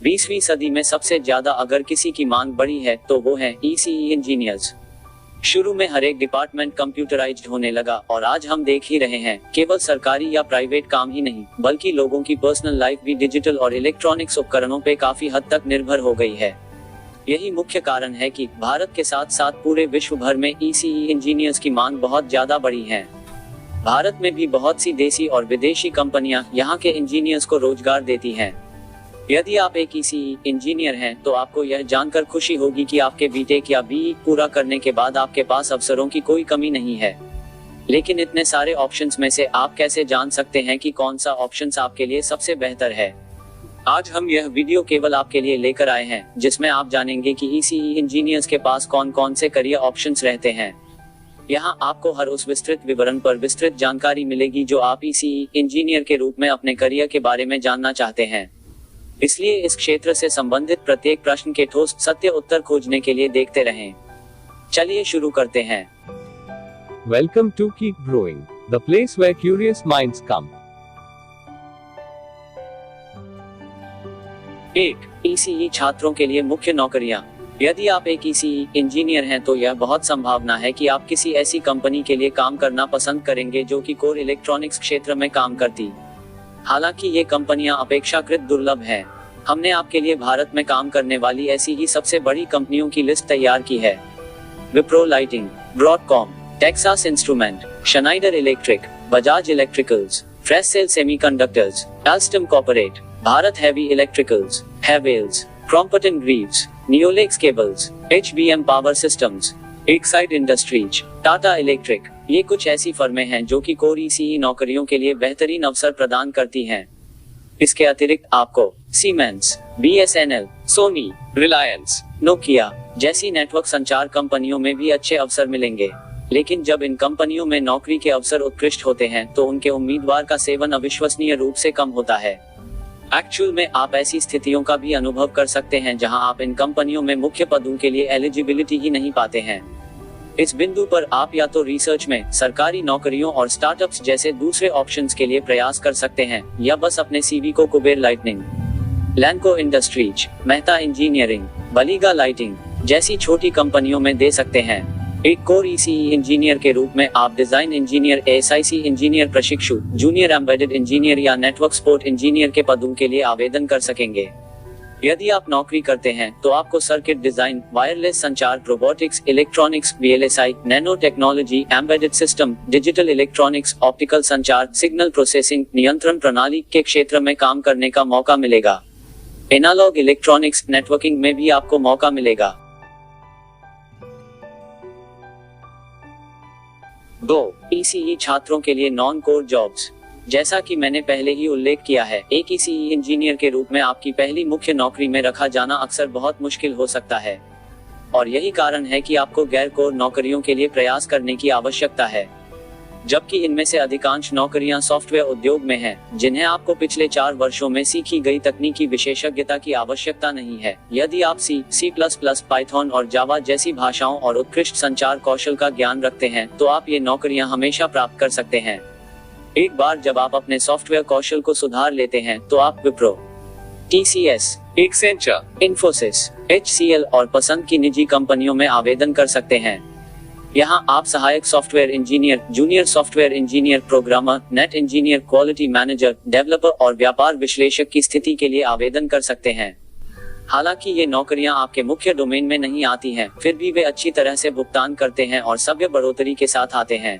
20वीं सदी में सबसे ज्यादा अगर किसी की मांग बढ़ी है तो वो है ECE इंजीनियर्स। शुरू में हर एक डिपार्टमेंट कंप्यूटराइज्ड होने लगा और आज हम देख ही रहे हैं केवल सरकारी या प्राइवेट काम ही नहीं बल्कि लोगों की पर्सनल लाइफ भी डिजिटल और इलेक्ट्रॉनिक्स उपकरणों पे काफी हद तक निर्भर हो गई है। यही मुख्य कारण है कि भारत के साथ साथ पूरे विश्व भर में ECE इंजीनियर्स की मांग बहुत ज्यादा बढ़ी है। भारत में भी बहुत सी देसी और विदेशी कंपनियां यहाँ के इंजीनियर्स को रोजगार देती हैं। यदि आप एक ECE इंजीनियर हैं तो आपको यह जानकर खुशी होगी कि आपके बीटेक या BE पूरा करने के बाद आपके पास अवसरों की कोई कमी नहीं है। लेकिन इतने सारे ऑप्शंस में से आप कैसे जान सकते हैं कि कौन सा ऑप्शंस आपके लिए सबसे बेहतर है? आज हम यह वीडियो केवल आपके लिए लेकर आए हैं जिसमें आप जानेंगे कि ECE इंजीनियर्स के पास कौन कौन से करियर ऑप्शंस रहते हैं। यहाँ आपको हर उस विस्तृत विवरण पर विस्तृत जानकारी मिलेगी जो आप ECE इंजीनियर के रूप में अपने करियर के बारे में जानना चाहते हैं। इसलिए इस क्षेत्र से संबंधित प्रत्येक प्रश्न के ठोस सत्य उत्तर खोजने के लिए देखते रहें। चलिए शुरू करते हैं। Welcome to Keep Growing, the place where curious minds come. 1. ECE छात्रों के लिए मुख्य नौकरियां। यदि आप एक ECE इंजीनियर हैं तो यह बहुत संभावना है कि आप किसी ऐसी कंपनी के लिए काम करना पसंद करेंगे जो कि कोर इलेक्ट्रॉनिक्स क्षेत्र में काम करती। हालांकि ये कंपनियां अपेक्षाकृत दुर्लभ हैं। हमने आपके लिए भारत में काम करने वाली ऐसी ही सबसे बड़ी कंपनियों की लिस्ट तैयार की है। Wipro Lighting, Broadcom, Texas Instrument, Schneider Electric, Bajaj Electricals, Freescale Semiconductors, Alstom Corporate, Bharat Heavy Electricals, Havells, Crompton Greaves, Neolex Cables, HBM Power Systems, Exide Industries, Tata Electric. ये कुछ ऐसी फर्में हैं जो कि कोर ECE नौकरियों के लिए बेहतरीन अवसर प्रदान करती हैं। इसके अतिरिक्त आपको Siemens, BSNL, Sony, Reliance, Nokia जैसी नेटवर्क संचार कंपनियों में भी अच्छे अवसर मिलेंगे। लेकिन जब इन कंपनियों में नौकरी के अवसर उत्कृष्ट होते हैं तो उनके उम्मीदवार का सेवन अविश्वसनीय रूप से कम होता है। एक्चुअल में आप ऐसी स्थितियों का भी अनुभव कर सकते हैं जहां आप इन कंपनियों में मुख्य पदों के लिए एलिजिबिलिटी ही नहीं पाते हैं। इस बिंदु पर आप या तो रिसर्च में, सरकारी नौकरियों और स्टार्टअप्स जैसे दूसरे ऑप्शंस के लिए प्रयास कर सकते हैं या बस अपने CV को Kuber Lightning, Lanco Industries, Mehta Engineering, Baliga Lighting जैसी छोटी कंपनियों में दे सकते हैं। एक कोर ECE इंजीनियर के रूप में आप डिजाइन इंजीनियर, ASIC इंजीनियर प्रशिक्षु, जूनियर एम्बेडेड इंजीनियर या नेटवर्क सपोर्ट इंजीनियर के पदों के लिए आवेदन कर सकेंगे। यदि आप नौकरी करते हैं तो आपको सर्किट डिजाइन, वायरलेस संचार, robotics, electronics, VLSI, nano technology, embedded system, digital electronics, optical संचार, सिग्नल प्रोसेसिंग, नियंत्रण प्रणाली के क्षेत्र में काम करने का मौका मिलेगा। एनालॉग इलेक्ट्रॉनिक्स, नेटवर्किंग में भी आपको मौका मिलेगा। 2. ECE छात्रों के लिए नॉन कोर जॉब्स। जैसा कि मैंने पहले ही उल्लेख किया है, एक ECE इंजीनियर के रूप में आपकी पहली मुख्य नौकरी में रखा जाना अक्सर बहुत मुश्किल हो सकता है और यही कारण है कि आपको गैर कोर नौकरियों के लिए प्रयास करने की आवश्यकता है। जबकि इनमें से अधिकांश नौकरियां सॉफ्टवेयर उद्योग में हैं, जिन्हें आपको पिछले 4 वर्षों में सीखी गई तकनीकी विशेषज्ञता की आवश्यकता नहीं है। यदि आप C++, पाइथन और जावा जैसी भाषाओं और उत्कृष्ट संचार कौशल का ज्ञान रखते हैं तो आप ये नौकरियां हमेशा प्राप्त कर सकते हैं। एक बार जब आप अपने सॉफ्टवेयर कौशल को सुधार लेते हैं तो आप Wipro, TCS, Accenture, Infosys, HCL और पसंद की निजी कंपनियों में आवेदन कर सकते हैं। यहाँ आप सहायक software engineer, junior software engineer, programmer, net engineer, quality manager, developer और व्यापार विश्लेषक की स्थिति के लिए आवेदन कर सकते हैं। हालांकि ये नौकरियां आपके मुख्य डोमेन में नहीं आती हैं, फिर भी वे अच्छी तरह से भुगतान करते हैं और सभ्य बढ़ोतरी के साथ आते हैं।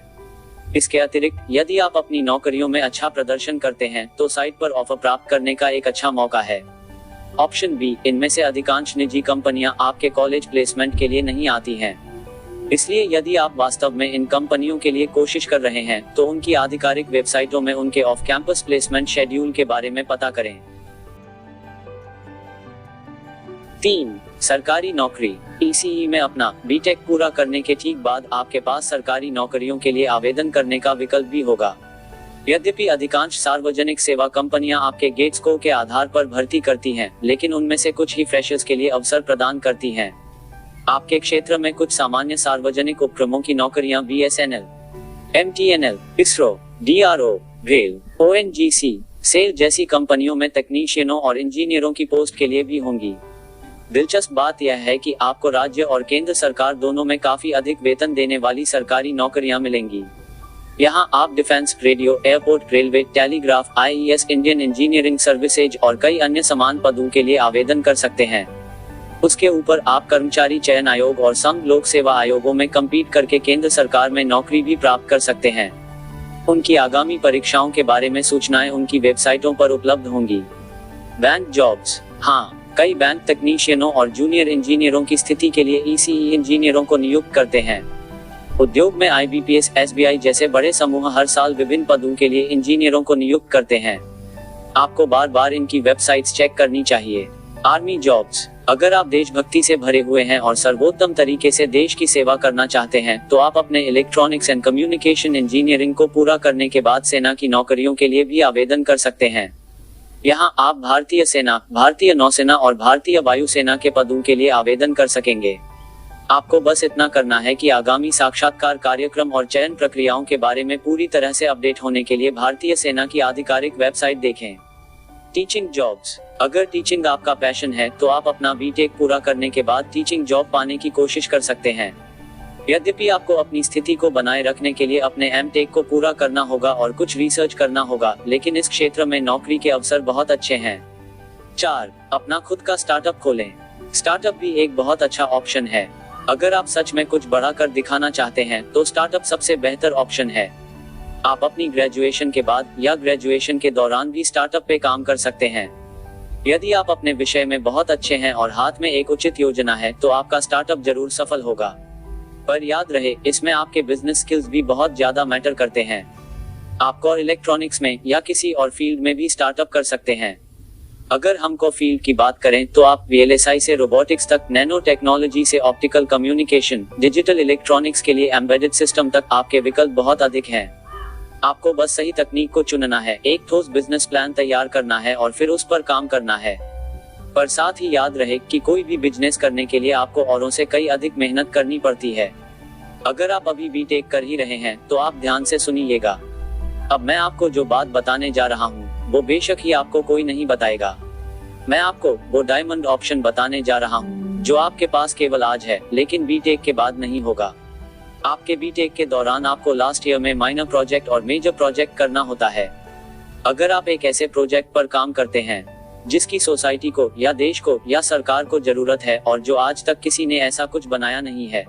इसके अतिरिक्त यदि आप अपनी नौकरियों में अच्छा प्रदर्शन करते हैं तो साइट पर ऑफर प्राप्त करने का एक अच्छा मौका है। ऑप्शन B, इनमें से अधिकांश निजी कंपनियां आपके कॉलेज प्लेसमेंट के लिए नहीं आती हैं। इसलिए यदि आप वास्तव में इन कंपनियों के लिए कोशिश कर रहे हैं तो उनकी आधिकारिक वेबसाइटों में उनके ऑफ कैंपस प्लेसमेंट शेड्यूल के बारे में पता करें। 3. सरकारी नौकरी। ECE में अपना बीटेक पूरा करने के ठीक बाद आपके पास सरकारी नौकरियों के लिए आवेदन करने का विकल्प भी होगा। यद्यपि अधिकांश सार्वजनिक सेवा कंपनियां आपके गेट स्कोर के आधार पर भर्ती करती हैं, लेकिन उनमें से कुछ ही फ्रेशर्स के लिए अवसर प्रदान करती हैं। आपके क्षेत्र में कुछ सामान्य सार्वजनिक उपक्रमों की नौकरियां BSNL, MTNL, ISRO, DRO, rail, ONGC, SAIL जैसी कंपनियों में तकनीशियनों और इंजीनियरों की पोस्ट के लिए भी होंगी। दिलचस्प बात यह है कि आपको राज्य और केंद्र सरकार दोनों में काफी अधिक वेतन देने वाली सरकारी नौकरियां मिलेंगी। यहां आप defence, radio, airport, railway, telegraph, IAS, Indian engineering services और कई अन्य समान पदों के लिए आवेदन कर सकते हैं। उसके ऊपर आप कर्मचारी चयन आयोग और संघ लोक सेवा आयोगों में कम्पीट करके केंद्र सरकार में नौकरी भी प्राप्त कर सकते हैं। उनकी आगामी परीक्षाओं के बारे में सूचनाएं उनकी वेबसाइटों पर उपलब्ध होंगी। Bank jobs. हाँ, कई बैंक तकनीशियनों और जूनियर इंजीनियरों की स्थिति के लिए ईसीई इंजीनियरों को नियुक्त करते हैं। उद्योग में आईबीपीएस, एसबीआई जैसे बड़े समूह हर साल विभिन्न पदों के लिए इंजीनियरों को नियुक्त करते हैं। आपको बार बार इनकी वेबसाइट्स चेक करनी चाहिए। Army jobs. अगर आप देशभक्ति से भरे हुए हैं और सर्वोत्तम तरीके से देश की सेवा करना चाहते हैं तो आप अपने इलेक्ट्रॉनिक्स एंड कम्युनिकेशन इंजीनियरिंग को पूरा करने के बाद सेना की नौकरियों के लिए भी आवेदन कर सकते हैं। यहाँ आप भारतीय सेना, भारतीय नौसेना और भारतीय वायुसेना के पदों के लिए आवेदन कर सकेंगे। आपको बस इतना करना है कि आगामी साक्षात्कार कार्यक्रम और चयन प्रक्रियाओं के बारे में पूरी तरह से अपडेट होने के लिए भारतीय सेना की आधिकारिक वेबसाइट देखें। Teaching jobs. अगर टीचिंग आपका पैशन है तो आप अपना बीटेक पूरा करने के बाद टीचिंग जॉब पाने की कोशिश कर सकते हैं। यद्यपि आपको अपनी स्थिति को बनाए रखने के लिए अपने एमटेक को पूरा करना होगा और कुछ रिसर्च करना होगा, लेकिन इस क्षेत्र में नौकरी के अवसर बहुत अच्छे हैं। 4. अपना खुद का स्टार्टअप खोलें। स्टार्टअप भी एक बहुत अच्छा ऑप्शन है। अगर आप सच में कुछ बड़ा कर दिखाना चाहते हैं तो स्टार्टअप सबसे बेहतर ऑप्शन है। आप अपनी ग्रेजुएशन के बाद या ग्रेजुएशन के दौरान भी स्टार्टअप पे काम कर सकते हैं। यदि आप अपने विषय में बहुत अच्छे हैं और हाथ में एक उचित योजना है तो आपका स्टार्टअप जरूर सफल होगा। पर याद रहे, इसमें आपके बिजनेस स्किल्स भी बहुत ज्यादा मैटर करते हैं। आप कोर इलेक्ट्रॉनिक्स में या किसी और फील्ड में भी स्टार्टअप कर सकते हैं। अगर हम कोर फील्ड की बात करें तो आप वीएलएसआई से रोबोटिक्स तक, नैनो टेक्नोलॉजी से ऑप्टिकल कम्युनिकेशन, डिजिटल इलेक्ट्रॉनिक्स के लिए एम्बेडेड सिस्टम तक आपके विकल्प बहुत अधिक हैं। आपको बस सही तकनीक को चुनना है, एक ठोस बिजनेस प्लान तैयार करना है और फिर उस पर काम करना है। पर साथ ही याद रहे कि कोई भी बिजनेस करने के लिए आपको औरों से कई अधिक मेहनत करनी पड़ती है। अगर आप अभी बीटेक कर ही रहे हैं तो आप ध्यान से सुनिएगा। अब मैं आपको जो बात बताने जा रहा हूँ वो बेशक ही आपको कोई नहीं बताएगा। मैं आपको वो डायमंड ऑप्शन बताने जा रहा हूँ जो आपके पास केवल आज है, लेकिन बीटेक के बाद नहीं होगा। आपके बीटेक के दौरान आपको लास्ट ईयर में माइनर प्रोजेक्ट और मेजर प्रोजेक्ट करना होता है। अगर आप एक ऐसे प्रोजेक्ट पर काम करते हैं जिसकी सोसाइटी को या देश को या सरकार को जरूरत है और जो आज तक किसी ने ऐसा कुछ बनाया नहीं है,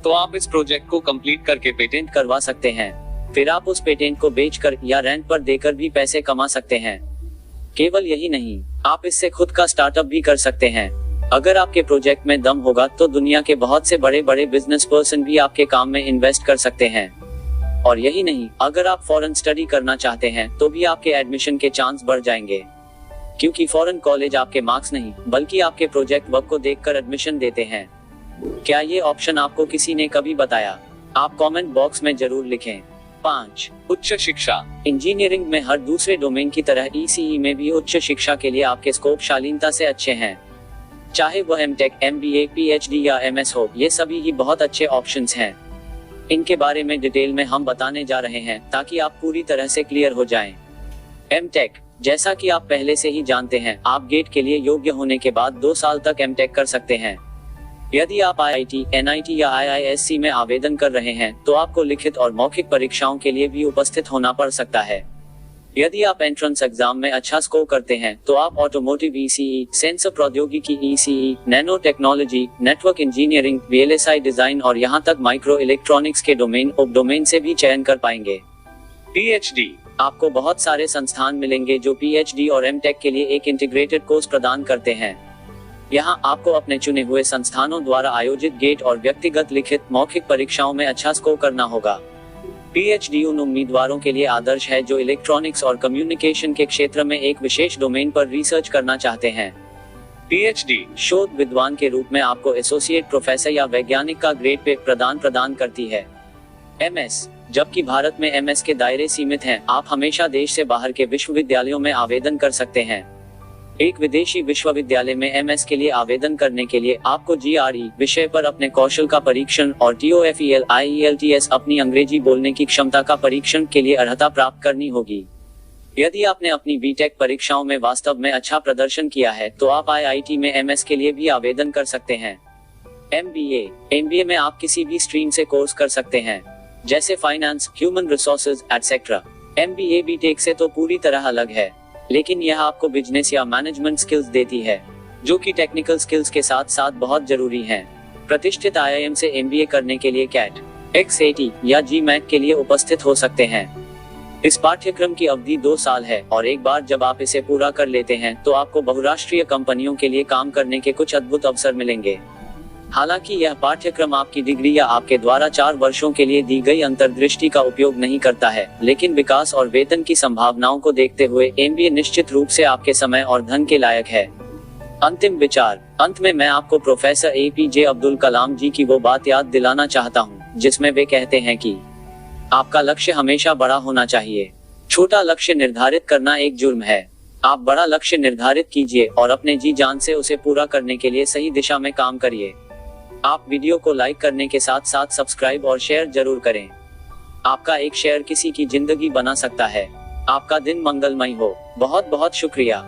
तो आप इस प्रोजेक्ट को कंप्लीट करके पेटेंट करवा सकते हैं। फिर आप उस पेटेंट को बेचकर या रेंट पर देकर भी पैसे कमा सकते हैं। केवल यही नहीं, आप इससे खुद का स्टार्टअप भी कर सकते हैं। अगर आपके प्रोजेक्ट में दम होगा तो दुनिया के बहुत से बड़े बड़े बिजनेस पर्सन भी आपके काम में इन्वेस्ट कर सकते हैं। और यही नहीं, अगर आप फॉरेन स्टडी करना चाहते हैं तो भी आपके एडमिशन के चांस बढ़ जाएंगे, क्योंकि फॉरेन कॉलेज आपके मार्क्स नहीं बल्कि आपके प्रोजेक्ट वर्क को देखकर एडमिशन देते हैं। क्या ये ऑप्शन आपको किसी ने कभी बताया? आप कमेंट बॉक्स में जरूर लिखें। 5. उच्च शिक्षा। इंजीनियरिंग में हर दूसरे डोमेन की तरह ईसीई में भी उच्च शिक्षा के लिए आपके स्कोप शालीनता से अच्छे हैं। चाहे वह एमटेक, एमबीए, पीएचडी या एमएस हो, ये सभी ही बहुत अच्छे ऑप्शंस हैं। इनके बारे में डिटेल में हम बताने जा रहे हैं ताकि आप पूरी तरह से क्लियर हो जाएं। एमटेक, जैसा कि आप पहले से ही जानते हैं, आप गेट के लिए योग्य होने के बाद 2 साल तक एमटेक कर सकते हैं। यदि आप आईआईटी, एनआईटी या आईआईएससी में आवेदन कर रहे हैं तो आपको लिखित और मौखिक परीक्षाओं के लिए भी उपस्थित होना पड़ सकता है। यदि आप एंट्रेंस एग्जाम में अच्छा स्कोर करते हैं तो आप ऑटोमोटिव ईसीई, सेंसर प्रौद्योगिकी ECE, nano technology, network engineering, VLSI design और यहां तक माइक्रो इलेक्ट्रॉनिक्स के डोमेन, उप डोमेन से भी चयन कर पाएंगे। पीएचडी, आपको बहुत सारे संस्थान मिलेंगे जो पीएचडी और एमटेक के लिए एक इंटीग्रेटेड कोर्स प्रदान करते हैं। यहां आपको अपने चुने हुए संस्थानों द्वारा आयोजित गेट और व्यक्तिगत लिखित, मौखिक परीक्षाओं में अच्छा स्कोर करना होगा। पीएचडी उन उम्मीदवारों के लिए आदर्श है जो इलेक्ट्रॉनिक्स और कम्युनिकेशन के क्षेत्र में एक विशेष डोमेन पर रिसर्च करना चाहते हैं। पीएचडी शोध विद्वान के रूप में आपको एसोसिएट प्रोफेसर या वैज्ञानिक का ग्रेड पे प्रदान करती है। एमएस, जबकि भारत में एमएस के दायरे सीमित हैं, आप हमेशा देश से बाहर के विश्वविद्यालयों में आवेदन कर सकते हैं। एक विदेशी विश्वविद्यालय में एमएस के लिए आवेदन करने के लिए आपको जीआरई विषय पर अपने कौशल का परीक्षण और TOEFL IELTS अपनी अंग्रेजी बोलने की क्षमता का परीक्षण के लिए अर्हता प्राप्त करनी होगी। यदि आपने अपनी बीटेक परीक्षाओं में वास्तव में अच्छा प्रदर्शन किया है तो आप आईआईटी में एमएस के लिए भी आवेदन कर सकते हैं। एमबीए में आप किसी भी स्ट्रीम से कोर्स कर सकते हैं, जैसे finance, human resources etcetera. MBA B Tech से तो पूरी तरह अलग है, लेकिन यह आपको बिजनेस या मैनेजमेंट स्किल्स देती है, जो कि टेक्निकल स्किल्स के साथ साथ बहुत जरूरी हैं। प्रतिष्ठित आईआईएम से एमबीए करने के लिए कैट, एक्सएटी या जीमैट के लिए उपस्थित हो सकते हैं। इस पाठ्यक्रम की अवधि 2 साल है और एक बार जब आप इसे पूरा कर लेते हैं तो आपको बहुराष्ट्रीय कंपनियों के लिए काम करने के कुछ अद्भुत अवसर मिलेंगे। हालांकि यह पाठ्यक्रम आपकी डिग्री या आपके द्वारा 4 वर्षों के लिए दी गई अंतर्दृष्टि का उपयोग नहीं करता है, लेकिन विकास और वेतन की संभावनाओं को देखते हुए एमबीए निश्चित रूप से आपके समय और धन के लायक है। अंतिम विचार। अंत में मैं आपको प्रोफेसर एपीजे अब्दुल कलाम जी की वो बात याद दिलाना चाहता हूँ, जिसमें वे कहते हैं कि आपका लक्ष्य हमेशा बड़ा होना चाहिए। छोटा लक्ष्य निर्धारित करना एक जुर्म है। आप बड़ा लक्ष्य निर्धारित कीजिए और अपने जी जान से उसे पूरा करने के लिए सही दिशा में काम करिए। आप वीडियो को लाइक करने के साथ साथ सब्सक्राइब और शेयर जरूर करें। आपका एक शेयर किसी की जिंदगी बना सकता है। आपका दिन मंगलमय हो। बहुत बहुत शुक्रिया।